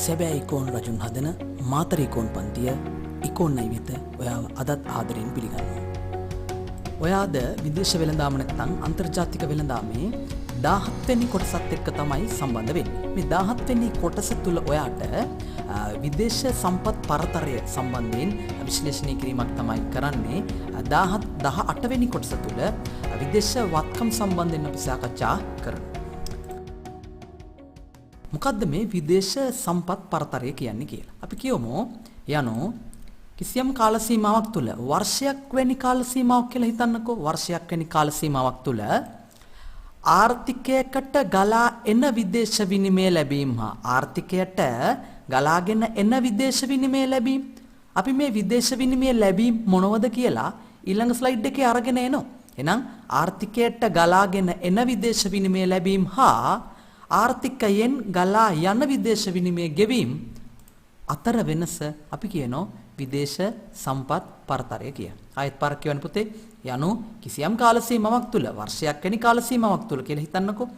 සැබෑ ඉකෝන් රජුන් හදන මාතර ඉකෝන් පන්තිය ඉකෝන් නයි වෙත ඔයාව අදත් ආදරයෙන් පිළිගන්නවා. ඔයාද විදේශ වෙළඳාම නැත්නම් අන්තර්ජාතික වෙළඳාමේ 17 වෙනි කොටසත් එක්ක තමයි සම්බන්ධ වෙන්නේ. මේ 17 වෙනි කොටස තුල ඔයාට විදේශ සම්පත් පරතරය සම්බන්ධයෙන් විශ්ලේෂණය කිරීමක් තමයි කරන්නේ. 18 වෙනි කොටස තුල විදේශ වත්කම් සම්බන්ධයෙන් අපි සාකච්ඡා කරනවා. මොකද්ද මේ විදේශ සම්පත් පරතරය කියන්නේ කියලා. අපි කියමු යනෝ කිසියම් කාල සීමාවක් තුල වර්ෂයක් වැනි කාල සීමාවක් කියලා හිතන්නකෝ. වර්ෂයක් වැනි කාල සීමාවක් තුල ආර්ථිකයකට ගලා එන විදේශ විනිමය ලැබීම හා ආර්ථිකයට ගලාගෙන එන විදේශ විනිමය ලැබීම. අපි මේ විදේශ විනිමය ලැබීම මොනවද කියලා ඊළඟ ස්ලයිඩ් එකේ අරගෙන එනවා. එහෙනම් ආර්ථිකයට ගලාගෙන එන විදේශ විනිමය ලැබීම හා ආර්ථිකයෙන් ගලා යන විදේශ විනිමය ගෙවීම අතර වෙනස අපි කියනවා විදේශ සම්පත් පරතරය කියලා. ආයෙත් පාරක් කියවන්න පුතේ. යනු කිසියම් කාල සීමාවක් තුල වර්ෂයක් වැනි කාල සීමාවක් තුල කියලා හිතන්නකෝ.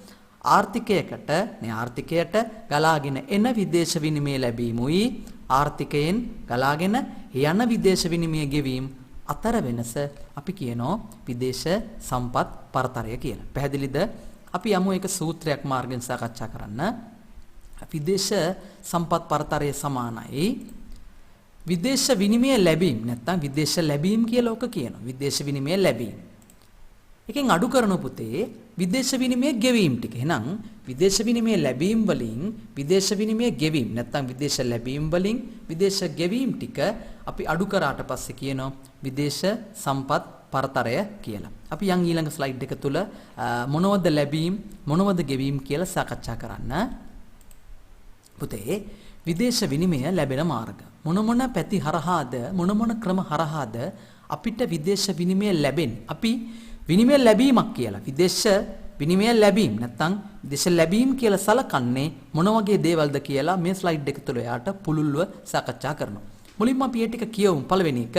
ආර්ථිකයට ගලාගෙන එන විදේශ විනිමය ලැබීමුයි ආර්ථිකයෙන් ගලාගෙන යන විදේශ විනිමය ගෙවීම අතර වෙනස අපි කියනවා විදේශ සම්පත් පරතරය කියලා. පැහැදිලිද? අපි යමු එක සූත්‍රයක් මාර්ගෙන් සාකච්ඡා කරන්න. විදේශ සම්පත් පරතරය සමානයි විදේශ විනිමය ලැබීම නැත්නම් විදේශ ලැබීම කියලා ඔක කියනවා. විදේශ විනිමය ලැබීම. එකෙන් අඩු කරන පුතේ විදේශ විනිමය ගෙවීම ටික. එහෙනම් විදේශ විනිමය ලැබීම වලින් විදේශ විනිමය ගෙවීම නැත්නම් විදේශ ලැබීම වලින් විදේශ ගෙවීම ටික අපි අඩු කරාට පස්සේ කියනවා විදේශ සම්පත් පරතරය කියලා. අපි යන් ඊළඟ ස්ලයිඩ් එක තුල මොනවද ලැබීම් මොනවද ගෙවීම් කියලා සාකච්ඡා කරන්න. පුතේ විදේශ විනිමය ලැබෙන මාර්ග මොන පැති හරහාද මොන ක්‍රම හරහාද අපිට විදේශ විනිමය ලැබෙන්නේ? අපි විනිමය ලැබීමක් කියලා විදේශ විනිමය ලැබීම නැත්නම් විදේශ ලැබීම කියලා සලකන්නේ මොන වගේ දේවල්ද කියලා මේ ස්ලයිඩ් එක තුල යාට පුළුල්ව සාකච්ඡා කරනවා. මුලින්ම අපි මේ ටික කියවමු. පළවෙනි එක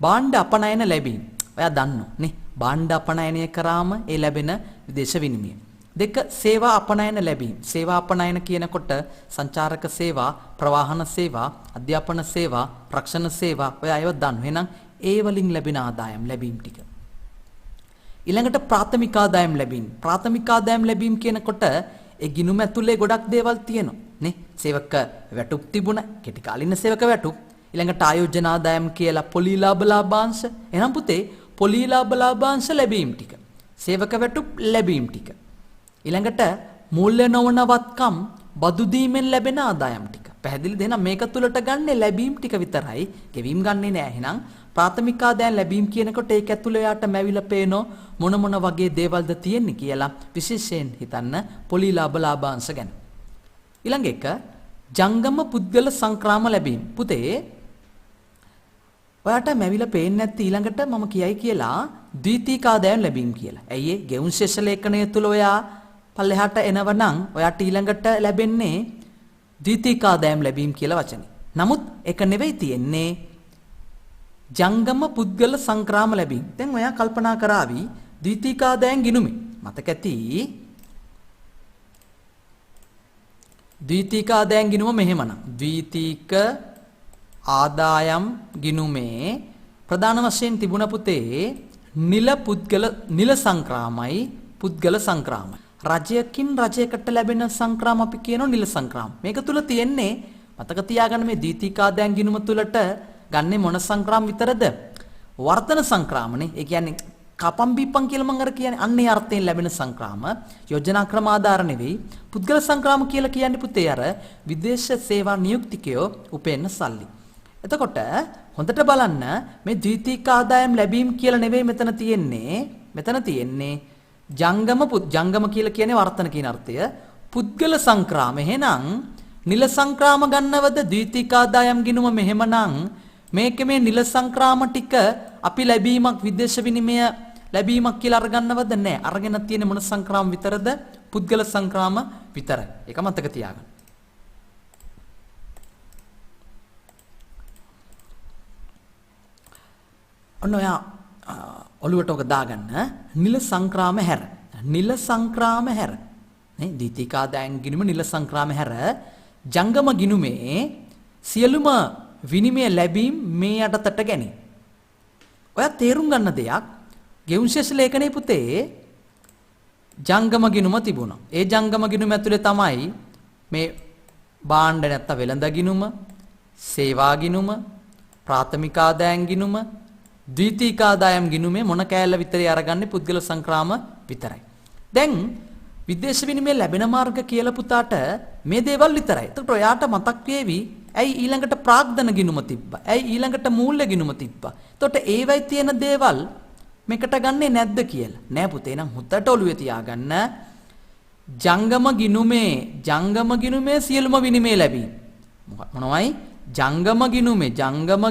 භාණ්ඩ අපනයන ලැබීම. ඔයා දන්නවා නේ භාණ්ඩ අපනයනය කරාම ඒ ලැබෙන විදේශ විනිමය. දෙක සේවා අපනයන ලැබීම. සේවා අපනයන කියනකොට සංචාරක සේවා, ප්‍රවාහන සේවා, අධ්‍යාපන සේවා, රක්ෂණ සේවා ඔය අයව දන්නවා. එහෙනම් ඒ වලින් ලැබෙන ආදායම් ලැබීම් ටික. ඊළඟට ප්‍රාථමික ආදායම් ලැබීම. ප්‍රාථමික ආදායම් ලැබීම කියනකොට ඒ ගිණුම ඇතුලේ ගොඩක් දේවල් තියෙනවා නේ. සේවක වැටුප් තිබුණ කෙටි කාලින සේවක වැටුප්. ඊළඟට ආයෝජන ආදායම් කියලා පොලී ලාභ ලාභාංශ. එහෙනම් පුතේ පොලී ලාභ ලාභාංශ ලැබීම් ටික. සේවක වැටුප් ලැබීම් ටික. ඊළඟට මූල්‍ය නොවන වත්කම් බදු දීමෙන් ලැබෙන ආදායම් ටික. පැහැදිලිද? එහෙනම් මේක තුලට ගන්න ලැබීම් ටික විතරයි. ගෙවීම් ගන්නෙ නෑ. එහෙනම් ප්‍රාථමික ආදායම් ලැබීම් කියනකොට ඒක ඇතුලේ යාට මැවිලා පේනෝ මොන වගේ දේවල්ද තියෙන්නේ කියලා විශේෂයෙන් හිතන්න පොලී ලාභ ලාභාංශ ගැන. ඊළඟ එක ජංගම පුද්ගල සංක්‍රාම ලැබීම්. පුතේ ඔයාට මැවිලා පේන්නේ නැත්නම් ඊළඟට මම කියයි කියලා ද්විතීක ආදායම් ලැබීම් කියලා. ඇයි ඒ ගෙවුම් ශේෂ ලේඛනය තුල ඔයා පල්ලෙහාට එනවනම් ඔයාට ඊළඟට ලැබෙන්නේ ද්විතීක ආදායම් ලැබීම් කියලා වචනේ. නමුත් ඒක නෙවෙයි තියෙන්නේ ජංගම පුද්ගල සංක්‍රාම ලැබීම්. දැන් ඔයා කල්පනා කරાવી ද්විතීක ආදායම් ගිණුමේ මතක ඇති ද්විතීක ආදායම් ගිණුම මෙහෙමනම් ද්විතීක ආදායම් ගිණුමේ ප්‍රධාන වශයෙන් තිබුණ පුතේ නිල සංක්‍රාමයි පුද්ගල සංක්‍රාමයි. රජයකින් රජයකට ලැබෙන සංක්‍රාම අපි කියනවා නිල සංක්‍රාම. මේක තුල තියෙන්නේ මතක තියාගන්න මේ ද්විතීක ආදායම් ගිණුම තුලට ගන්නේ මොන සංක්‍රාම විතරද? වර්තන සංක්‍රාමනේ. ඒ කියන්නේ කපම් බීපම් කියලා මම අර කියන්නේ අන්නේ අර්ථයෙන් ලැබෙන සංක්‍රාම. යෝජනා ක්‍රම ආධාර නෙවෙයි. පුද්ගල සංක්‍රාම කියලා කියන්නේ පුතේ අර විදේශ සේවා නියුක්තිකයෝ උපෙන්න සල්ලි. එතකොට හොඳට බලන්න මේ ද්විතීක ආදායම් ලැබීම් කියලා නෙවෙයි මෙතන තියෙන්නේ. මෙතන තියෙන්නේ ජංගම කියලා කියන්නේ වර්තන කියන අර්ථය. පුද්ගල සංක්‍රාම. එහෙනම් නිල සංක්‍රාම ගන්නවද ද්විතීක ආදායම් ගිණුම මෙහෙමනම් මේකේ මේ නිල සංක්‍රාම ටික අපි ලැබීමක් විදේශ විනිමය ලැබීමක් කියලා අරගන්නවද? නැහැ. අරගෙන තියෙන මොන සංක්‍රාම විතරද? පුද්ගල සංක්‍රාම විතරයි. ඒක මතක තියාගන්න. ඔන්න ඔයා ඔළුවට ඔක දාගන්න. නිල සංක්‍රාම හැර නේ ද්විතීක ආදායම් ගිණුම නිල සංක්‍රාම හැර ජංගම ගිණුමේ සියලුම විනිමය ලැබීම් මේ යටතට ගැනීම. ඔයා තේරුම් ගන්න දෙයක් ගෙවුම් ශේෂ ලේඛනයේ පුතේ ජංගම ගිණුම තිබුණා. ඒ ජංගම ගිණුම ඇතුලේ තමයි මේ භාණ්ඩ නැත්නම් වෙළඳ ගිණුම, සේවා ගිණුම, ප්‍රාථමික ආදායම් ගිණුම, ද්විතීයික ආදායම් ගිණුමේ මොන කෑල්ල විතරයි අරගන්නේ පුද්ගල සංක්‍රාම විතරයි. දැන් විදේශ විනිමය ලැබෙන මාර්ග කියලා පුතාට මේ දේවල් විතරයි. එතකොට ඔයාට මතක් වේවි ඇයි ඊළඟට ප්‍රාග්ධන ගිණුම තිබ්බා? ඇයි ඊළඟට මූල්‍ය ගිණුම තිබ්බා? එතකොට ඒවයි තියෙන දේවල් මේකට ගන්නෙ නැද්ද කියලා. නෑ පුතේ නම් හුත්තට ඔළුවේ තියාගන්න. ජංගම ගිණුමේ සියලුම විනිමය ලැබීම්. මොනවයි? ජංගම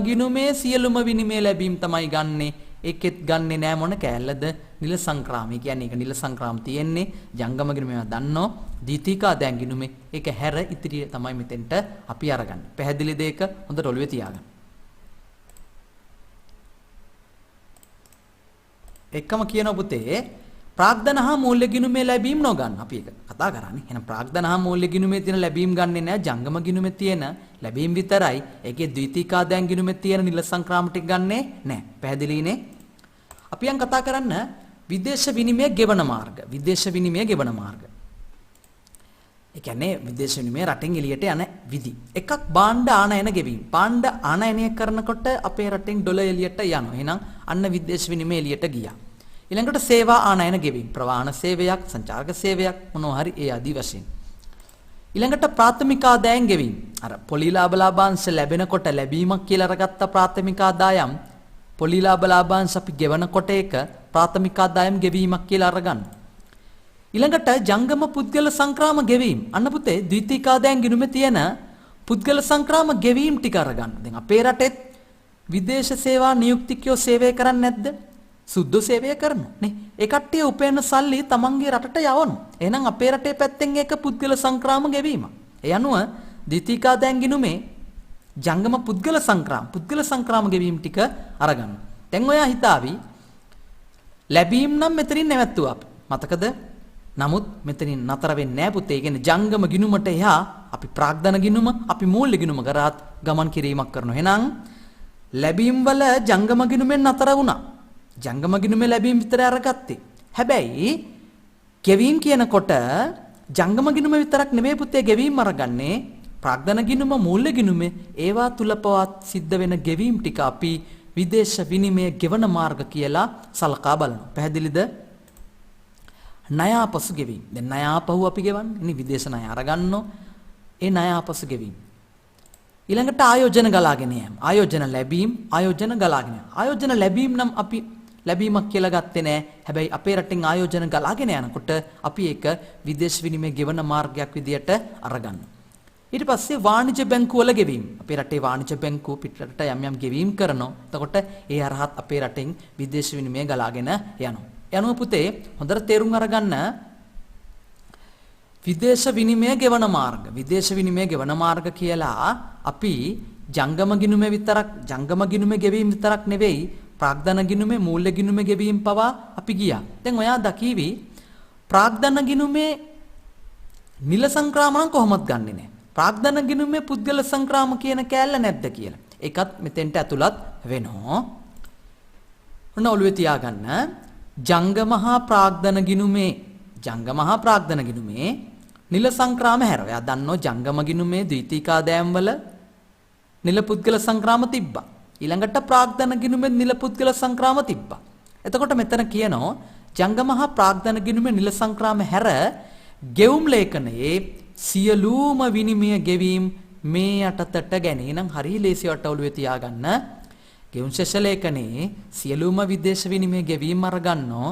ගිණුමේ සියලුම විනිමය ලැබීම් තමයි ගන්නෙ. ඒකෙත් ගන්නෙ නෑ මොන කෑල්ලද? නිල සංක්‍රාම. ඒ කියන්නේ ඒක නිල සංක්‍රාම තියෙන්නේ ජංගම ගිණුමේ දන්නෝ. ද්විතීයික ආදායම් ගිණුමේ ඒක හැර ඉතිරිය තමයි මෙතෙන්ට අපි අරගන්නේ. පැහැදිලිද ඒක? හොඳට ඔළුවේ තියාගන්න. එකම කියන පුතේ ප්‍රාග්ධන හා මූල්‍ය ගිණුමේ ලැබීම් නොගන්න. අපි ඒක කතා කරන්නේ. එහෙනම් ප්‍රාග්ධන හා මූල්‍ය ගිණුමේ තියෙන ලැබීම් ගන්නෙ නෑ. ජංගම ගිණුමේ තියෙන ලැබීම් විතරයි. ඒකේ ද්විතීයික ආදායම් ගිණුමේ තියෙන නිල සංක්‍රාම ටික ගන්නෙ නෑ. පැහැදිලිනේ? අපි යන් කතා කරන්න විදේශ විනිමය ගෙවන මාර්ග. ඒ කියන්නේ විදේශ විනිමය රටෙන් එළියට යන විදි. එකක් භාණ්ඩ ආනයන ගෙවීම. භාණ්ඩ ආනයනය කරනකොට අපේ රටෙන් ඩොලර් එළියට යනවා. එහෙනම් අන්න විදේශ විනිමය එළියට ගියා. ඊළඟට සේවා ආනයන ගෙවීම. ප්‍රවාහන සේවයක්, සංචාරක සේවයක් මොනවා හරි ඒ ආදී වශයෙන්. ඊළඟට ප්‍රාථමික ආදායම් ගෙවීම. අර පොලි ලාභ ලාභාංශ ලැබෙනකොට ලැබීමක් කියලා අරගත්ත ප්‍රාථමික ආදායම් පොලි ලාභ ලාභාංශ අපි ගෙවනකොට ඒක ප්‍රාථමික ආදායම් ගෙවීමක් කියලා අරගන්න. ඊළඟට ජංගම පුද්ගල සංක්‍රාම ගෙවීම. අන්න පුතේ ද්විතීයික ආදායම් ගිණුමේ තියෙන පුද්ගල සංක්‍රාම ගෙවීම් ටික අරගන්න. දැන් අපේ රටෙත් විදේශ සේවා නියුක්තිකයෝ සේවය කරන්නේ නැද්ද? සුද්ධ සේවය කරනවා නේ. ඒ කට්ටිය උපයන සල්ලි තමන්ගේ රටට යවනවා. එහෙනම් අපේ රටේ පැත්තෙන් ඒක පුද්ගල සංක්‍රාම ගෙවීම. ඒ අනුව ද්විතීයික ආදායම් ගිණුමේ ජංගම පුද්ගල සංක්‍රාම ගෙවීම් ටික අරගන්න. දැන් ඔයා හිතාවි ලැබීම් නම් මෙතනින් නැවැත්තුවා අපි. මතකද? නමුත් මෙතනින් නතර වෙන්නේ නැහැ පුතේ. ඒ කියන්නේ ජංගම ගිණුමට එහා අපි ප්‍රාග්ධන ගිණුම, අපි මූල්‍ය ගිණුම කරාත් ගමන් කිරීමක් කරනවා. එහෙනම් ලැබීම් වල ජංගම ගිණුමෙන් නතර වුණා. ජංගම ගිණුමේ ලැබීම් විතරයි අරගත්තේ. හැබැයි ගෙවීම් කියනකොට ජංගම ගිණුම විතරක් නෙමෙයි පුතේ ගෙවීම් අරගන්නේ. ප්‍රාග්ධන ගිණුම, මූල්‍ය ගිණුමේ ඒවා තුල පවත් සිද්ධ වෙන ගෙවීම් ටික අපි විදේශ විනිමය ගෙවන මාර්ග කියලා සලකා බලනවා. පැහැදිලිද? ණය ආපසු ගෙවීම. දැන් ණය ආපහු අපි ගෙවන්නේ. ඉතින් විදේශ ණය අරගන්නෝ. ඒ ණය ආපසු ගෙවීම. ඊළඟට ආයෝජන ගලාගෙන යෑම. ආයෝජන ලැබීම්, ආයෝජන ගලාගෙන යෑම. ආයෝජන ලැබීම් නම් අපි ලැබීමක් කියලා ගත්තේ නෑ. හැබැයි අපේ රටෙන් ආයෝජන ගලාගෙන යනකොට අපි ඒක විදේශ විනිමය ගෙවන මාර්ගයක් විදියට අරගන්නවා. ඊට පස්සේ වාණිජ බැංකු වල ගෙවීම. අපේ රටේ වාණිජ බැංකු පිටරට යම් ගෙවීම් කරනවා. එතකොට ඒ අරහත් අපේ රටෙන් විදේශ විනිමය ගලාගෙන යනවා. යනුව පුතේ හොඳට තේරුම් අරගන්න විදේශ විනිමය ගෙවන මාර්ග කියලා අපි ජංගම ගිණුමේ ගෙවීම විතරක් නෙවෙයි ප්‍රාග්ධන ගිණුමේ මූල්‍ය ගිණුමේ ගෙවීම පවා අපි ගියා. දැන් ඔයා දකීවි ප්‍රාග්ධන ගිණුමේ නිල සංක්‍රාම නම් කොහොමද ගන්නෙ නෑ. ප්‍රාග්ධන ගිණුමේ පුද්ගල සංක්‍රාම කියන කෑල්ල නැද්ද කියලා. ඒකත් මෙතෙන්ට ඇතුළත් වෙනවා. ඔන්න ඔළුවේ තියාගන්න. ජංගම හා ප්‍රාග්ධන ගිණුමේ නිල සංක්‍රාම හැර. ඔයා දන්නෝ ජංගම ගිණුමේ ද්විතීයික ආදායම් වල නිල පුද්ගල සංක්‍රාම තිබ්බා. ඊළඟට ප්‍රාග්ධන ගිණුමේ නිල පුද්ගල සංක්‍රාම තිබ්බා. එතකොට මෙතන කියනවා ජංගම හා ප්‍රාග්ධන ගිණුමේ නිල සංක්‍රාම හැර ගෙවුම් ලේඛනයේ සියලුම විනිමය ගෙවීම් මේ යටතට ගැනීම නම් හරිය ලේසියට ඔළුවේ තියාගන්න. ගෙවුම් ශේෂ ලේඛනයේ සියලුම විදේශ විනිමය ගෙවීම් අරගන්නෝ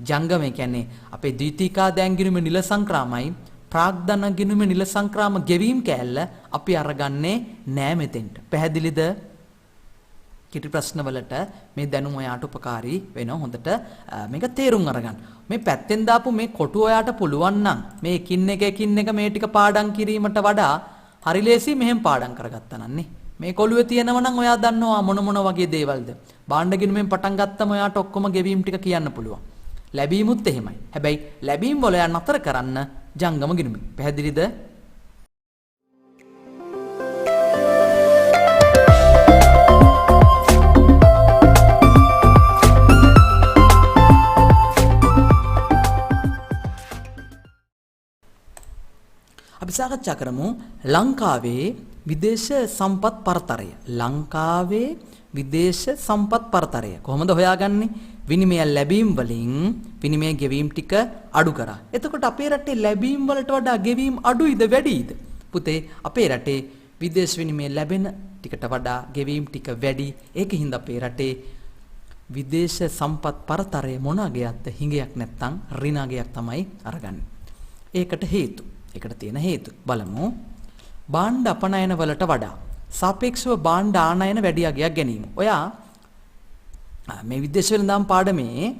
ජංගම කියන්නේ අපේ ද්විතීයික ආදායම් ගිණුමේ නිල සංක්‍රාමයි ප්‍රාග්ධන ගිණුමේ නිල සංක්‍රාම ගෙවීම් කෑල්ල අපි අරගන්නේ නෑ මෙතෙන්ට. පැහැදිලිද? කිටි ප්‍රශ්න වලට මේ දැනුම ඔයාට උපකාරී වෙනවා. හොඳට මේක තේරුම් අරගන්න. මේ පැත්තෙන් දාපු මේ කොටු ඔයාට පුළුවන් නම් මේ එකින් එක මේ ටික පාඩම් කිරීමට වඩා හරි ලේසි මෙහෙම පාඩම් කරගත්තා නන්නේ. මේ කොළුවේ තියෙනව නම් ඔයා දන්නවා මොන වගේ දේවල්ද. භාණ්ඩ ගිණුමෙන් පටන් ගත්තම ඔයාට ඔක්කොම ගෙවීම් ටික කියන්න පුළුවන්. ලැබීමුත් එහෙමයි. හැබැයි ලැබීම් වල යන අතර කරන්න ජංගම ගිණුම. පැහැදිලිද? අපි සාකච්ඡා කරමු ලංකාවේ විදේශ සම්පත් පරතරය. ලංකාවේ විදේශ සම්පත් පරතරය කොහොමද හොයාගන්නේ? විනිමය ලැබීම් වලින් විනිමය ගෙවීම් ටික අඩු කරා. එතකොට අපේ රටේ ලැබීම් වලට වඩා ගෙවීම් අඩුයිද වැඩිද? පුතේ අපේ රටේ විදේශ විනිමය ලැබෙන ටිකට වඩා ගෙවීම් ටික වැඩි. ඒකින්ද අපේ රටේ විදේශ සම්පත් පරතරය මොනගේයක්ද? හිඟයක් නැත්තම් ඍණගයක් තමයි අරගන්නේ. ඒකට තියෙන හේතු බලමු. භාණ්ඩ අපනයන වලට වඩා සාපේක්ෂව භාණ්ඩ ආනයන වැඩි අගයක් ගැනීම. ඔයා මේ විදේශ වෙළඳාම් පාඩමේ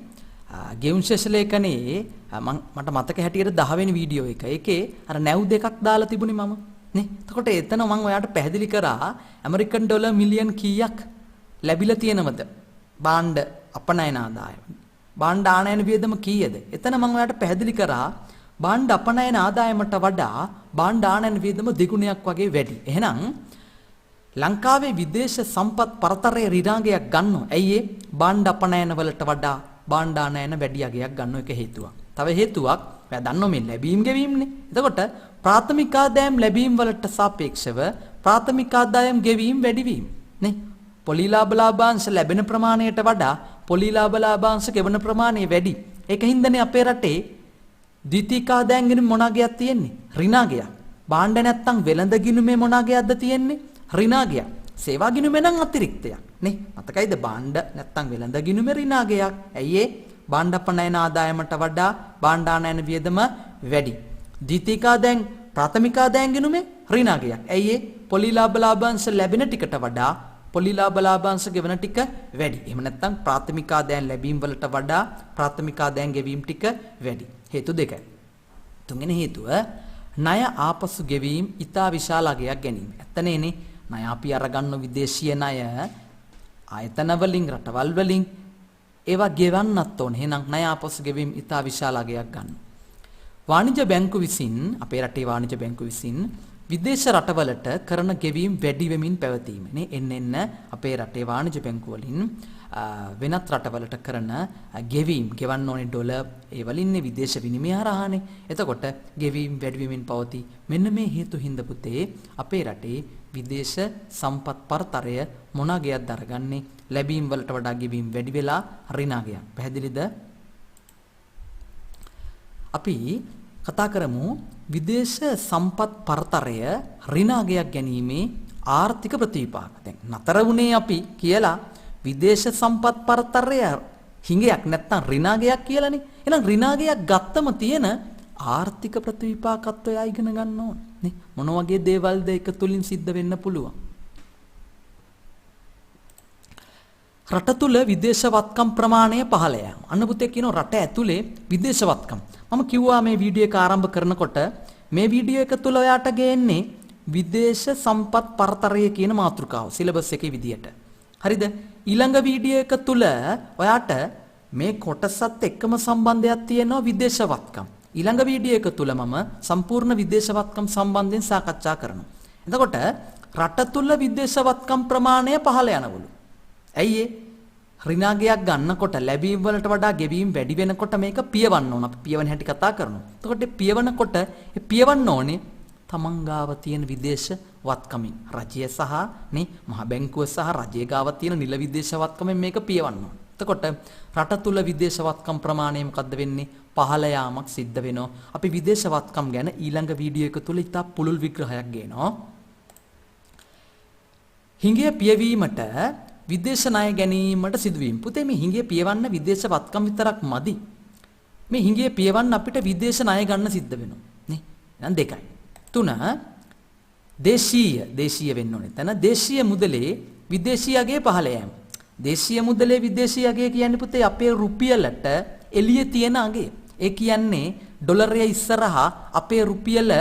ගෙවුම් ශේෂ ලේඛනයේ මට මතක හැටියට 10 වෙනි වීඩියෝ එක. ඒකේ අර නැව් දෙකක් දාලා තිබුණේ මම. නේ? එතකොට එතන මම ඔයාට පැහැදිලි කරා ඇමරිකන් ඩොලර් මිලියන් කීයක් ලැබිලා තියෙනවද? භාණ්ඩ අපනයන ආදායම. භාණ්ඩ ආනයන වියදම කීයද? එතන මම ඔයාට පැහැදිලි කරා භාණ්ඩ අපනයන ආදායමට වඩා භාණ්ඩ ආනයන වියදම දෙගුණයක් වගේ වැඩි. එහෙනම් ලංකාවේ විදේශ සම්පත් පරතරය ඍණාගයක් ගන්නවා. ඇයි ඒ? භාණ්ඩ අපනයන වලට වඩා භාණ්ඩ ආනයන වැඩි අගයක් ගන්න එක හේතුවක්. තව හේතුවක් ඔයා දන්නෝ මේ ලැබීම් ගෙවීම්නේ. එතකොට ප්‍රාථමික ආදායම් ලැබීම් වලට සාපේක්ෂව ප්‍රාථමික ආදායම් ගෙවීම් වැඩි වීම නේ. පොලි ලාභ ලාභාංශ ලැබෙන ප්‍රමාණයට වඩා පොලි ලාභ ලාභාංශ ගෙවන ප්‍රමාණය වැඩි. ඒකින්දනේ අපේ රටේ ද්විතීයික ආදායම් ගෙනුම මොනගයක් තියෙන්නේ? ඍණාගයක්. භාණ්ඩ නැත්තම් වෙළඳ ගිණුමේ මොනගයක්ද තියෙන්නේ? ඍණාගයක්. සේවා ගිණුමේ නම් අතිරික්තයක් නේ. මතකයිද? භාණ්ඩ නැත්තම් වෙළඳ ගිණුමේ ඍණාගයක්. ඇයි ඒ? භාණ්ඩ අපනයන ආදායමට වඩා භාණ්ඩ ආනයන වියදම වැඩි. ද්විතීයික ආදායම් ප්‍රාථමික ආදායම් ගිණුමේ ඍණාගයක්. ඇයි ඒ? පොලි ලාභ ලාභාංශ ලැබෙන ටිකට වඩා පොලි ලාභ ලාභාංශ ගෙවන ටික වැඩි. එහෙම නැත්නම් ප්‍රාථමික ආදායම් ලැබීම් වලට වඩා ප්‍රාථමික ආදායම් ගෙවීම් ටික වැඩි. හේතු දෙකයි. තුන්වෙනි හේතුව ණය ආපසු ගෙවීම් ඉතා විශාල අගයක් ගැනීම. ඇත්තනේනේ ණය අපි අරගන්න විදේශීය ණය ආයතන වලින් රටවල් වලින් ඒවා ගෙවන්නත් ඕනේ. එහෙනම් ණය ආපසු ගෙවීම් ඉතා විශාල අගයක් ගන්න. වාණිජ්‍ය බැංකු විසින් අපේ රටේ වාණිජ්‍ය බැංකු විසින් විදේශ රටවලට කරන ගෙවීම් වැඩි වෙමින් පැවතීම නේ. එන්න අපේ රටේ වාණිජ්‍ය බැංකු වලින් වෙනත් රටවලට කරන ගෙවීම් ගෙවන්න ඕනේ ඩොලර් ඒ වලින්නේ විදේශ විනිමය හරහානේ. එතකොට ගෙවීම් වැඩි වෙමින් පවතී. මෙන්න මේ හේතු හින්දා පුතේ අපේ රටේ විදේශ සම්පත් පරතරය මොනගයක්ද අරගන්නේ? ලැබීම් වලට වඩා ගෙවීම් වැඩි වෙලා ඍණාගයක්. පැහැදිලිද? අපි කතා කරමු විදේශ සම්පත් පරතරය ඍණාගයක් ගැනීමේ ආර්ථික ප්‍රතිවිපාක. දැන් නතර වුණේ අපි කියලා විදේශ සම්පත් පරතරය හිඟයක් නැත්තම් ඍණාගයක් කියලානේ. එහෙනම් ඍණාගයක් ගත්තම තියෙන ආර්ථික ප්‍රතිවිපාකත් ඔයා ඉගෙන ගන්න ඕනේ නේ. මොන වගේ දේවල්ද එක තුලින් සිද්ධ වෙන්න පුළුවන්? රට තුල විදේශවත්කම් ප්‍රමාණය පහළ යාම. අන්න පුතේ කියනවා රට ඇතුලේ විදේශවත්කම්. මම කිව්වා මේ වීඩියෝ එක ආරම්භ කරනකොට මේ වීඩියෝ එක තුල ඔයාට ගේන්නේ විදේශ සම්පත් පරතරය කියන මාතෘකාව සිලබස් එකේ විදියට. හරිද? ඊළඟ වීඩියෝ එක තුල ඔයාට මේ කොටසත් එක්කම සම්බන්ධයක් තියෙනවා විදේශවත්කම්. ඊළඟ වීඩියෝ එක තුල මම සම්පූර්ණ විදේශවත්කම් සම්බන්ධයෙන් සාකච්ඡා කරනවා. එතකොට රට තුල විදේශවත්කම් ප්‍රමාණය පහළ යනවලු. ඇයි ඒ? ඍණාගයක් ගන්නකොට ලැබීම් වලට වඩා ගෙවීම් වැඩි වෙනකොට මේක පියවන්න ඕන. අපි පියවන හැටි කතා කරනවා. එතකොට පියවනකොට පියවන්න ඕනේ තමන් ගාව තියෙන විදේශ වත්කමින්. රජය සහ නේ මහ බැංකුව සහ රජය ගාව තියෙන නිල විදේශ වත්කමෙන් මේක පියවන්න ඕන. එතකොට රට තුල විදේශ වත්කම් ප්‍රමාණය මොකද්ද වෙන්නේ? පහළ යාමක් සිද්ධ වෙනවා. අපි විදේශ වත්කම් ගැන ඊළඟ වීඩියෝ එක තුල ඉතා පුළුල් විග්‍රහයක් ගේනවා. හිඟය පියවීමට විදේශ ණය ගැනීමට සිදුවීම. පුතේ මේ හිඟය පියවන්න විදේශ වත්කම් විතරක් මදි. මේ හිඟය පියවන්න අපිට විදේශ ණය ගන්න සිද්ධ වෙනවා. නේ? එහෙනම් දෙකයි. තුන දේශීය වෙන්න ඕනේ. එතන දේශීය මුදලේ විදේශීය අගය පහළ යෑම. දේශීය මුදලේ විදේශීය අගය කියන්නේ පුතේ අපේ රුපියලට එළියේ තියෙන අගය. ඒ කියන්නේ ඩොලරය ඉස්සරහා අපේ රුපියල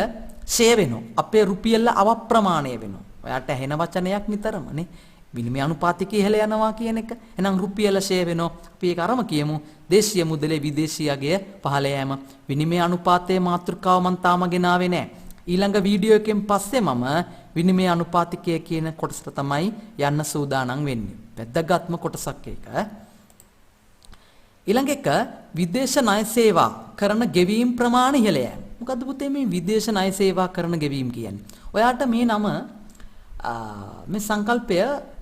ෂේ වෙනවා. අපේ රුපියල අවප්‍රමාණය වෙනවා. ඔයාට ඇහෙන වචනයක් නිතරම නේ. විනිමය අනුපාතිකය ඉහළ යනවා කියන එක. එහෙනම් රුපියල ෂේ වෙනවා. අපි ඒක අරම කියමු. දේශීය මුදලේ විදේශීය අගය පහළ යෑම. විනිමය අනුපාතයේ මාතෘකාව මම තාම ගෙනාවේ නැහැ. ඊළඟ වීඩියෝ එකෙන් පස්සේ මම විනිමය අනුපාතිකය කියන කොටසට තමයි යන්න සූදානම් වෙන්නේ. වැදගත්ම කොටසක් ඒක. ඊළඟ එක විදේශ ණය සේවා කරන ගෙවීම් ප්‍රමාණය ඉහළ යෑම. මොකද්ද පුතේ මේ විදේශ ණය සේවා කරන ගෙවීම් කියන්නේ? ඔයාට මේ නම මේ සංකල්පය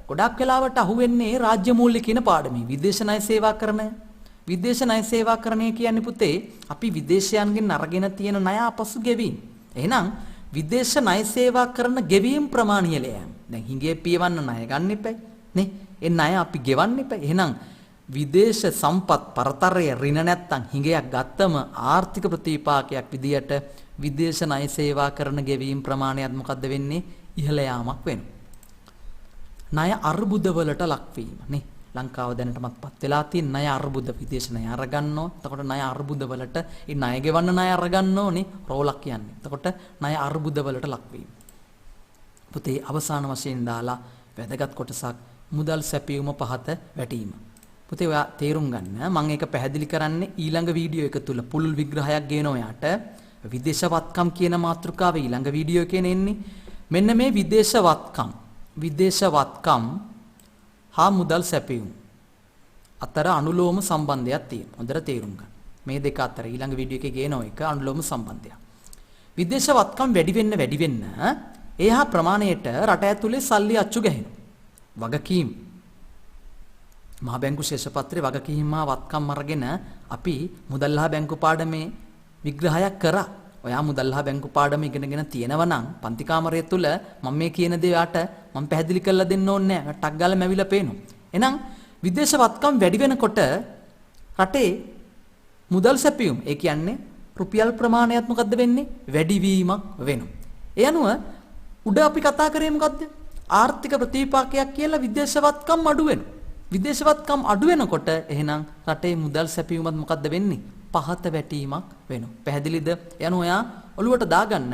ගොඩක් වෙලාවට අහුවෙන්නේ රාජ්‍ය මූල්‍ය කියන පාඩමේ. විදේශ ණය සේවා කරන විදේශ ණය සේවා කරණය කියන්නේ පුතේ අපි විදේශයන්ගෙන් අරගෙන තියෙන ණය අපසු ගෙවීම. එහෙනම් විදේශ ණය සේවා කරන ගෙවීම් ප්‍රමාණය ලෑම. දැන් හිඟේ පියවන්න ණය ගන්න එපා නේ. ඒ ණය අපි ගෙවන්න එපා. එහෙනම් විදේශ සම්පත් පරතරය ඍණ නැත්තම් හිඟයක් ගත්තම ආර්ථික ප්‍රතිපාකයක් විදියට විදේශ ණය සේවා කරන ගෙවීම් ප්‍රමාණයත් මොකද්ද වෙන්නේ? ඉහළ යාමක් වෙනවා. ණය අර්බුද වලට ලක්වීම නේ. ලංකාව දැනටමත්පත් වෙලා තියෙන ණය අර්බුද විදේශ ණය අරගන්නෝ. එතකොට ණය අර්බුද වලට ඒ ණය ගෙවන්න ණය අරගන්නෝ නේ රෝලක් කියන්නේ. එතකොට ණය අර්බුද වලට ලක්වීම. පුතේ අවසාන වශයෙන් දාලා වැදගත් කොටසක් මුදල් සැපයීම පහත වැටීම. පුතේ ඔයා තේරුම් ගන්න මම ඒක පැහැදිලි කරන්නේ ඊළඟ වීඩියෝ එක තුල පුළුල් විග්‍රහයක් ගේනවා ඔයාට. විදේශවත්කම් කියන මාතෘකාව ඊළඟ වීඩියෝ එකේ එන්නේ. මෙන්න මේ විදේශවත්කම් හා මුදල් සැපයීම අතර අනුලෝම සම්බන්ධයක් තියෙනවා. හොඳට තේරුම් ගන්න. මේ දෙක අතර ඊළඟ වීඩියෝ එකේ ගේනවා එක අනුලෝම සම්බන්ධයක්. විදේශවත්කම් වැඩි වෙන්න එහා ප්‍රමාණයට රට ඇතුලේ සල්ලි අච්චු ගැහෙනවා. වගකීම් මහා බැංකු ශේෂපත්‍රයේ වගකීම් හා වත්කම් අරගෙන අපි මුදල්හා බැංකු පාඩමේ විග්‍රහයක් කරා. ඔයා මුදල්හා බැංකු පාඩම ඉගෙනගෙන තියෙනවා නම් පන්ති කාමරය තුල මම මේ කියන දේ යාට මම පැහැදිලි කරලා දෙන්න ඕනේ නැහැ. ටක් ගාලා මැවිලා පේනවා. එහෙනම් විදේශවත්කම් වැඩි වෙනකොට රටේ මුදල් සැපයීම ඒ කියන්නේ රුපියල් ප්‍රමාණයත් මොකද්ද වෙන්නේ? වැඩිවීමක් වෙනවා. ඒ අනුව උඩ අපි කතා කරේ මොකද්ද? ආර්ථික ප්‍රතිපාකයක් කියලා විදේශවත්කම් අඩු වෙනවා. විදේශවත්කම් අඩු වෙනකොට එහෙනම් රටේ මුදල් සැපයීමත් මොකද්ද වෙන්නේ? පහත වැටීමක් වෙනවා. පැහැදිලිද? යන ඔයා ඔළුවට දාගන්න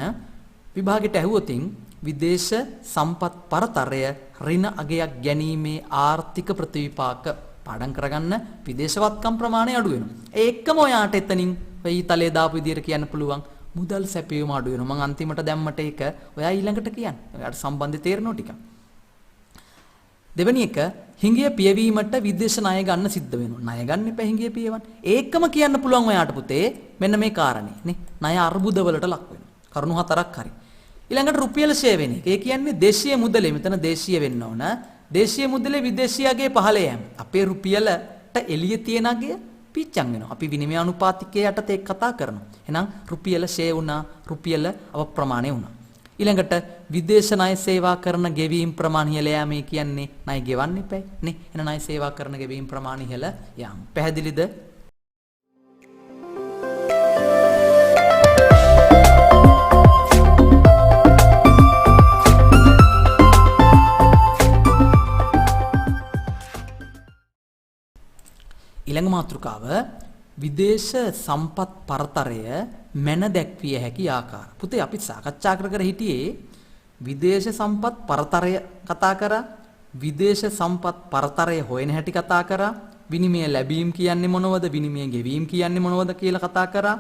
විභාගෙට ඇහුවොතින් විදේශ සම්පත් පරතරය ඍණ අගයක් ගැනීමේ ආර්ථික ප්‍රතිවිපාක පාඩම් කරගන්න විදේශවත්කම් ප්‍රමාණය අඩු වෙනවා. ඒකම ඔයාට එතනින් වෙයි තලයේ දාපු විදියට කියන්න පුළුවන් මුදල් සැපයීම අඩු වෙනවා. මම අන්තිමට දැම්මට ඒක ඔයා ඊළඟට කියන්න. ඔයාට සම්බන්ධය තේරෙනවා ටිකක්. දෙවෙනි එක හිඟිය පියවීමට විදේශ ණය ගන්න සිද්ධ වෙනවා. ණය ගන්න එපා හිඟිය පියවන්න. ඒකම කියන්න පුළුවන් ඔයාට පුතේ මෙන්න මේ කාරණේ නේ. ණය අර්බුද වලට ලක් වෙනවා. කරුණු හතරක් හරි. ඊළඟට රුපියල් ෂේ වෙන එක. ඒ කියන්නේ දේශීය මුදලේ මෙතන දේශීය වෙන්න ඕන. දේශීය මුදලේ විදේශීයගේ පහළ යෑම. අපේ රුපියලට එළිය තියෙන අගය පිච්චන් වෙනවා. අපි විනිමය අනුපාතිකයේ යටතේ ඒක කතා කරනවා. එහෙනම් රුපියල ෂේ වුණා, රුපියල අප්‍රමාණය වුණා. ඊළඟට විදේශ ණය සේවා කරන ගෙවීම් ප්‍රමාණය ඉහළ යාමේ කියන්නේ ණය ගෙවන්න එපා නේ. එන ණය සේවා කරන ගෙවීම් ප්‍රමාණය ඉහළ යාම. පැහැදිලිද? ඊළඟ මාතෘකාව විදේශ සම්පත් පරතරය මැන දැක්විය හැකි ආකාර. පුතේ අපි සාකච්ඡා කර හිටියේ විදේශ සම්පත් පරතරය කතා කරා, විදේශ සම්පත් පරතරය හොයන හැටි කතා කරා, විනිමය ලැබීම් කියන්නේ මොනවද, විනිමය ගෙවීම් කියන්නේ මොනවද කියලා කතා කරා.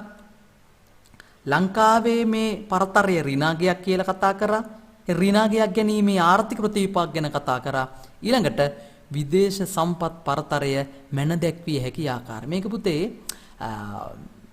ලංකාවේ මේ පරතරය ඍණාගයක් කියලා කතා කරා. ඒ ඍණාගයක් ගැනීමේ ආර්ථික ප්‍රතිවිපාක ගැන කතා කරා. ඊළඟට විදේශ සම්පත් පරතරය මැන දැක්විය හැකි ආකාර. මේක පුතේ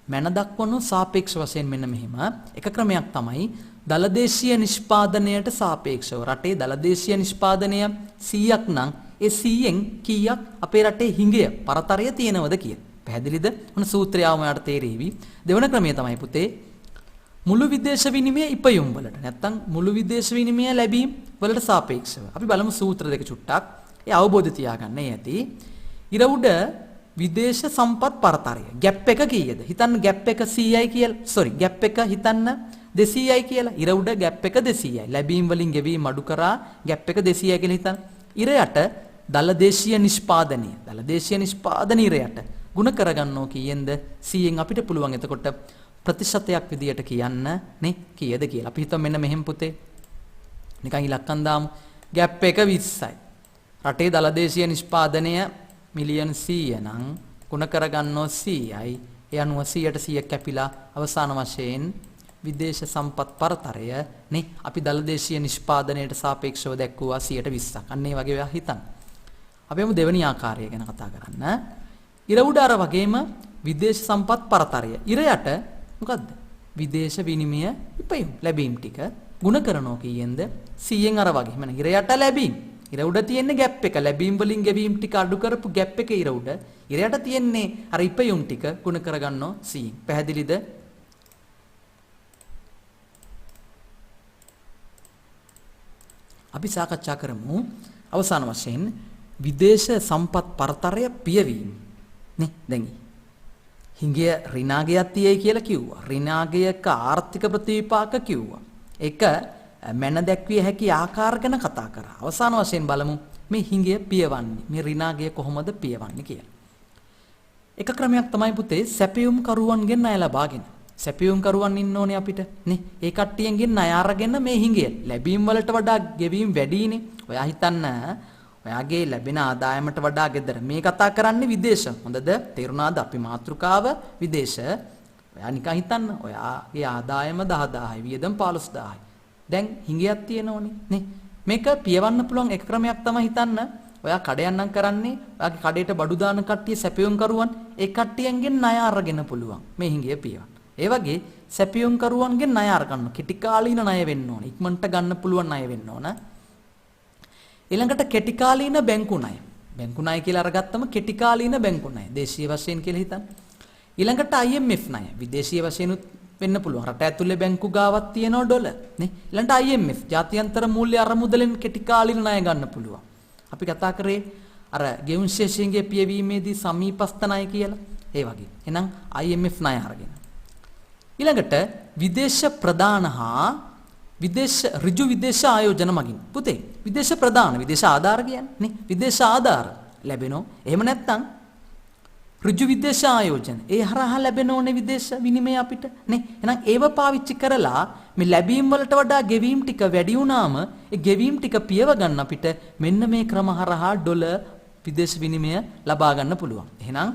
මැන දක්වනු සාපේක්ෂ වශයෙන් මෙන්න මෙහෙම. එක ක්‍රමයක් තමයි දලදේශීය නිෂ්පාදනයට සාපේක්ෂව රටේ දලදේශීය නිෂ්පාදනය 100ක් නම් ඒ 100න් කීයක් අපේ රටේ හිඟය පරතරය තියෙනවද කියන. පැහැදිලිද? මොන සූත්‍රයවම යාට තේරෙවි. දෙවන ක්‍රමය තමයි පුතේ මුළු විදේශ විනිමය ඉපයුම් වලට නැත්තම් මුළු විදේශ විනිමය ලැබීම් වලට සාපේක්ෂව. අපි බලමු සූත්‍ර දෙක චුට්ටක්. ඒ අවබෝධ තියාගන්න ඇති. ඉර උඩ විදේශ සම්පත් පරතරය ගැප් එක කීයද? හිතන්න ගැප් එක 100යි කියලා. ගැප් එක හිතන්න 200යි කියලා. ඉර උඩ ගැප් එක 200යි. ලැබීම් වලින් ගෙවීම් අඩු කරා ගැප් එක 200යි කියලා හිතන්න. ඉර යට දලදේශීය නිෂ්පාදනය. දලදේශීය නිෂ්පාදන ඉර යට ಗುಣ කරගන්නෝ කීයෙන්ද? 100න් අපිට පුළුවන් එතකොට ප්‍රතිශතයක් විදියට කියන්න නේ කීයද කියලා. අපි හිතමු මෙන්න මෙහෙම පුතේ. නිකන් ඉලක්කම් දාමු. ගැප් එක 20යි. රටේ දලදේශීය නිෂ්පාදනය මිලියන් 100 නම් ගුණ කරගන්නෝ 100යි. ඒ අනුව 100ට 100ක් කැපිලා අවසාන වශයෙන් විදේශ සම්පත් පරතරය නේ අපි දලදේශීය නිෂ්පාදනයට සාපේක්ෂව දැක්වුවා 120ක්. අන්න ඒ වගේ ඔයා හිතන්න. අපි යමු දෙවෙනි ආකාරය ගැන කතා කරන්න. ඉර උඩ අර වගේම විදේශ සම්පත් පරතරය. ඉර යට මොකද්ද? විදේශ විනිමය ඉපයුම් ලැබීම් ටික ගුණ කරනවා කීයෙන්ද 100න් අර වගේ. මම ඉර යට ලැබීම්. ඉර උඩ තියෙන්නේ ગેප් එක. ලැබීම් වලින් ගෙවීම් ටික අඩු කරපු ગેප් එක ඉර උඩ. ඉර යට තියෙන්නේ අර ඉපයුම් ටික ගුණ කරගන්නවා 100න්. පැහැදිලිද? අපි සාකච්ඡා කරමු අවසාන වශයෙන් විදේශ සම්පත් පරතරය පියවීම. නේ දැන් හිඟය ඍණාගයක් තියයි කියලා කිව්වා. ඍණාගයක ආර්ථික ප්‍රතිවිපාක කිව්වා. ඒක මැන දැක්විය හැකි ආකාර ගැන කතා කරා. අවසාන වශයෙන් බලමු මේ හිඟය පියවන්නේ. මේ ඍණාගය කොහොමද පියවන්නේ කියලා. එක ක්‍රමයක් තමයි පුතේ සැපයුම් කරුවන්ගෙන් ණය ලබාගෙන. සැපයුම් කරුවන් ඉන්න ඕනේ අපිට නේ. ඒ කට්ටියන්ගෙන් ණය අරගෙන මේ හිඟය ලැබීම් වලට වඩා ගෙවීම් වැඩිනේ. ඔයා හිතන්න ඔයාගේ ලැබෙන ආදායමට වඩා ගෙදර. මේ කතා කරන්නේ විදේශ. හොඳද? තේරුණාද? අපි මාතෘකාව විදේශ. ඔයා නිකන් හිතන්න. ඔයාගේ ආදායම 10000යි, වියදම් 15000යි. දැන් හිඟයක් තියෙනෝනේ නේ. මේක පියවන්න පුළුවන් එක ක්‍රමයක් තමයි හිතන්න. ඔයා කඩයක් නම් කරන්නේ ඔයාගේ කඩේට බඩු දාන කට්ටිය සැපයුම් කරුවන් ඒ කට්ටියන්ගෙන් ණය අරගෙන පුළුවන් මේ හිඟය පියවන්න. ඒ වගේ සැපයුම් කරුවන්ගෙන් ණය අරගන්න. කෙටි කාලීන ණය වෙන්න ඕන. ඉක්මනට ගන්න පුළුවන් ණය වෙන්න ඕන. ඊළඟට කෙටි කාලීන බැංකු ණය. බැංකු ණය කියලා අරගත්තම කෙටි කාලීන බැංකු ණය. දේශීය වශයෙන් කියලා හිතන්න. ඊළඟට IMF ණය. විදේශීය වශයෙන් වෙන්න පුළුවන්. රට ඇතුලේ බැංකු ගාවක් තියෙනවා ඩොලර්. නේ? ඊළඟට IMF ජාත්‍යන්තර මූල්‍ය අරමුදලෙන් කෙටි කාලීන ණය ගන්න පුළුවන්. අපි කතා කරේ අර ගෙවුම් ශේෂයන්ගේ පියවීමේදී සමීපස්ත ණය කියලා. ඒ වගේ. එහෙනම් IMF ණය අරගෙන. ඊළඟට විදේශ ප්‍රදාන හා ඍජු විදේශ ආයෝජන මගින් පුතේ විදේශ ප්‍රදාන විදේශ ආධාර කියන්නේ නේ විදේශ ආධාර ලැබෙනෝ. එහෙම නැත්නම් ඍජු විදේශ ආයෝජන ඒ හරහා ලැබෙනෝනේ විදේශ විනිමය අපිට නේ. එහෙනම් ඒව පාවිච්චි කරලා මේ ලැබීම් වලට වඩා ගෙවීම් ටික වැඩි වුණාම ඒ ගෙවීම් ටික පියව ගන්න අපිට මෙන්න මේ ක්‍රම හරහා ඩොලර් විදේශ විනිමය ලබා ගන්න පුළුවන්. එහෙනම්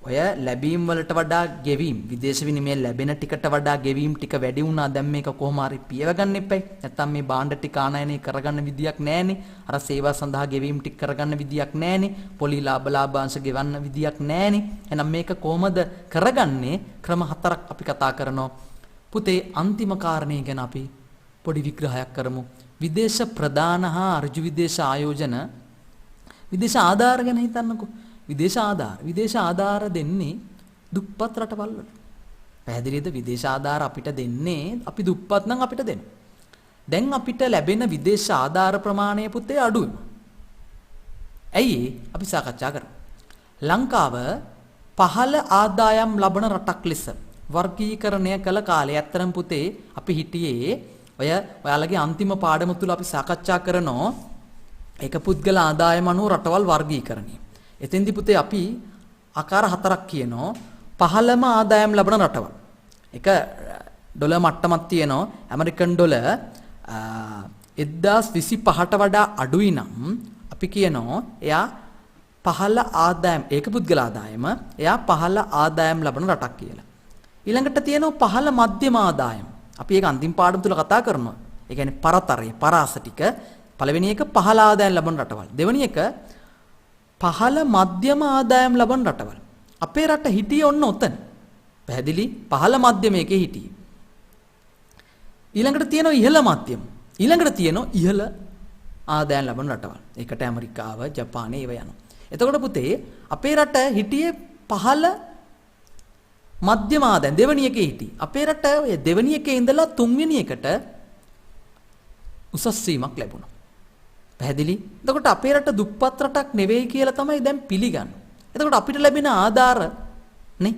ඔය ලැබීම් වලට වඩා ගෙවීම් විදේශ විනිමය ලැබෙන ටිකට වඩා ගෙවීම් ටික වැඩි වුණා. දැන් මේක කොහොම හරි පියව ගන්න එපයි. නැත්තම් මේ භාණ්ඩ ටික ආනයනය කරගන්න විදියක් නැහැනේ. අර සේවා සඳහා ගෙවීම් ටික කරගන්න විදියක් නැහැනේ. පොලි ලාභාංශ ගෙවන්න විදියක් නැහැනේ. එහෙනම් මේක කොහොමද කරගන්නේ? ක්‍රම හතරක් අපි කතා කරනවා. පුතේ අන්තිම කාරණේ ගැන අපි පොඩි විග්‍රහයක් කරමු. විදේශ ප්‍රදාන හා ඍජු විදේශ ආයෝජන විදේශ ආධාර ගැන හිතන්නකෝ. විදේශ ආධාර දෙන්නේ දුප්පත් රටවල් වල. පැහැදිලිද? විදේශ ආධාර අපිට දෙන්නේ අපි දුප්පත් නම් අපිට දෙන්න. දැන් අපිට ලැබෙන විදේශ ආධාර ප්‍රමාණය පුතේ අඩුයි. ඇයි අපි සාකච්ඡා කරමු. ලංකාව පහළ ආදායම් ලබන රටක් ලෙස වර්ගීකරණය කළ කාලේ ඇත්තරම් පුතේ අපි හිටියේ ඔයාලගේ අන්තිම පාඩම තුල අපි සාකච්ඡා කරනෝ ඒක පුද්ගල ආදායම අනුව රටවල් වර්ගීකරණය. එතෙන්දී පුතේ අපි ආකාර හතරක් කියනවා. පහළම ආදායම් ලබන රටවල්. එක ඩොලර් මට්ටමක් තියෙනවා. ඇමරිකන් ඩොලර් 1025ට වඩා අඩුයි නම් අපි කියනවා එයා පහළ ආදායම් ඒක පුද්ගල ආදායම එයා පහළ ආදායම් ලබන රටක් කියලා. ඊළඟට තියෙනවා පහළ මධ්‍යම ආදායම්. අපි ඒක අන්තිම පාඩම තුල කතා කරනවා. ඒ කියන්නේ පරතරය පරාස ටික. පළවෙනි එක පහළ ආදායම් ලබන රටවල්. දෙවෙනි එක පහළ මධ්‍යම ආදායම් ලබන රටවල්. අපේ රට හිටියේ ඔන්න ඔතන. පැහැදිලි? පහළ මධ්‍යම එකේ හිටියේ. ඊළඟට තියෙනවා ඉහළ මධ්‍යම. ඊළඟට තියෙනවා ඉහළ ආදායම් ලබන රටවල්. ඒකට ඇමරිකාව, ජපානය ඒව යනවා. එතකොට පුතේ අපේ රට හිටියේ පහළ මධ්‍යම ආදායම් දෙවෙනි එකේ හිටියේ. අපේ රට ඔය දෙවෙනි එකේ ඉඳලා තුන්වෙනි එකට උසස් වීමක් ලැබුණා. පැහැදිලි? එතකොට අපේ රට දුප්පත් රටක් නෙවෙයි කියලා තමයි දැන් පිළිගන්නේ. එතකොට අපිට ලැබෙන ආධාර නේ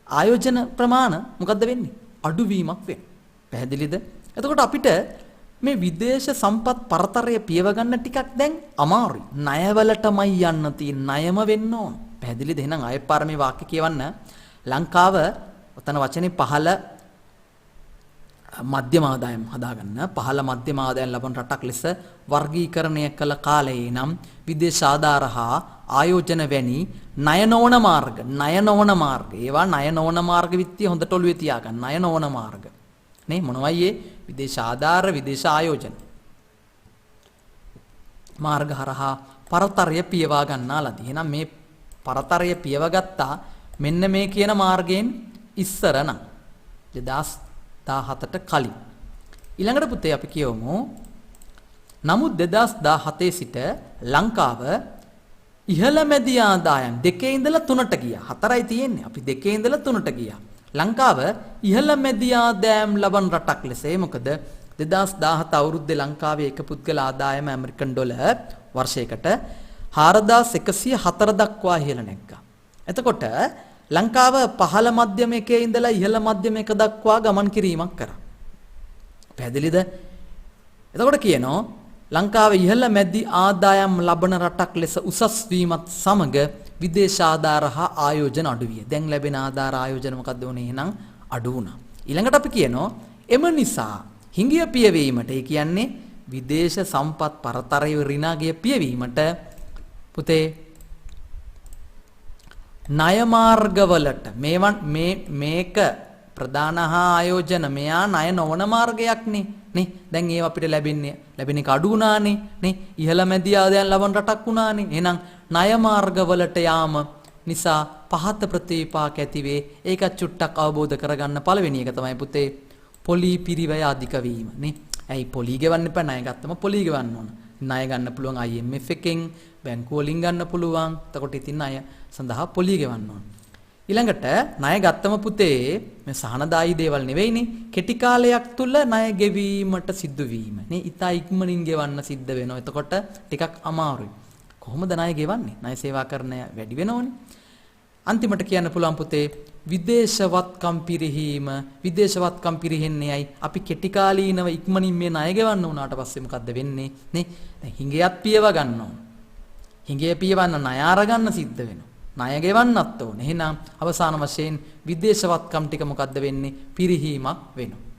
ආයෝජන ප්‍රමාණ මොකද්ද වෙන්නේ? අඩුවීමක් වෙනවා. පැහැදිලිද? එතකොට අපිට මේ විදේශ සම්පත් පරතරය පියව ගන්න ටිකක් දැන් අමාරුයි. ණයවලටමයි යන්න තියෙන. ණයම වෙන්න ඕන. පැහැදිලිද? එහෙනම් ආයෙත් පාර මේ වාක්‍ය කියවන්න. ලංකාව ඔතන වචනේ පහළ මධ්‍යම ආදායම් හදාගන්න. පහළ මධ්‍යම ආදායම් ලබන රටක් ලෙස වර්ගීකරණය කළ කාලයේ නම් විදේශ ආධාර හා ආයෝජන වැනි ණය නොවන මාර්ග ඒවා ණය නොවන මාර්ග විත්තිය හොඳට ඔළුවේ තියාගන්න. ණය නොවන මාර්ග නේ මොනවයි ඒ විදේශ ආධාර විදේශ ආයෝජන මාර්ග හරහා පරතරය පියවා ගන්නාලාදී. එහෙනම් මේ පරතරය පියව ගත්තා මෙන්න මේ කියන මාර්ගයෙන් ඉස්සර නම් 2017ට කලින්. ඊළඟට පුතේ අපි කියවමු නමුත් 2017 සිට ලංකාව ඉහළ මැදි ආදායම් 2 ඉඳලා 3ට ගියා. 4යි තියෙන්නේ. අපි 2 ඉඳලා 3ට ගියා. ලංකාව ඉහළ මැදි ආදායම් ලබන රටක් ලෙස. ඒ මොකද 2017 අවුරුද්දේ ලංකාවේ එක පුද්ගල ආදායම ඇමරිකන් ඩොලර් වර්ෂයකට 4104 දක්වා ඉහළ නැග්ගා. එතකොට ලංකාව පහළ මධ්‍යම එකේ ඉඳලා ඉහළ මධ්‍යම එක දක්වා ගමන් කිරීමක් කරා. පැහැදිලිද? එතකොට කියනවා ලංකාවේ ඉහළ මැදි ආදායම් ලබන රටක් ලෙස උසස් වීමත් සමග විදේශ ආධාර හා ආයෝජන අඩු විය. දැන් ලැබෙන ආධාර ආයෝජන මොකද්ද වුනේ? එහෙනම් අඩු වුණා. ඊළඟට අපි කියනවා එම නිසා හිඟිය පියවීමට, ඒ කියන්නේ විදේශ සම්පත් පරතරය ඍණාගිය පියවීමට පුතේ ණය මාර්ගවලට මේක ප්‍රධාන හා ආයෝජන මෙයා ණය නොවන මාර්ගයක්නේ නේ. දැන් ඒව අපිට ලැබෙන එක අඩු වුණානේ නේ. ඉහළ මැදි ආදායම් ලබන රටක් වුණානේ. එහෙනම් ණය මාර්ගවලට යාම නිසා පහත ප්‍රතිපාක ඇතිවේ. ඒක චුට්ටක් අවබෝධ කරගන්න පළවෙනි එක තමයි පුතේ පොලි පිරිවැය අධික වීම නේ. ඇයි පොලි ගෙවන්න එපා? ණය ගත්තම පොලි ගෙවන්න ඕන. ණය ගන්න පුළුවන් IMF එකෙන්, බැංකුව වලින් ගන්න පුළුවන්. එතකොට ඉතින් ණය සඳහා පොලි ගෙවන්න ඕන. ඊළඟට ණය ගත්තම පුතේ මේ සහනදායී දේවල් නෙවෙයිනේ. කෙටි කාලයක් තුල ණය ගෙවීමට සිද්ධ වීම නේ. ඉතා ඉක්මනින් ගෙවන්න සිද්ධ වෙනවා. එතකොට ටිකක් අමාරුයි. කොහොමද ණය ගෙවන්නේ? ණය සේවා කරන වැඩි වෙනවනේ. අන්තිමට කියන්න පුළුවන් පුතේ විදේශවත්කම් පිරිහෙන්නේ ඇයි? අපි කෙටි කාලීනව ඉක්මනින් මේ ණය ගෙවන්න උනාට පස්සේ මොකද්ද වෙන්නේ නේ? දැන් හිඟයත් පියව ගන්න ඕන. හිඟේ පියවන්න ණය අරගන්න සිද්ධ වෙනවා. ණය ගෙවන්නත් ඕනේ. එහෙනම් අවසාන වශයෙන් විදේශවත්කම් ටික මොකද්ද වෙන්නේ? පිරිහීමක් වෙනවා.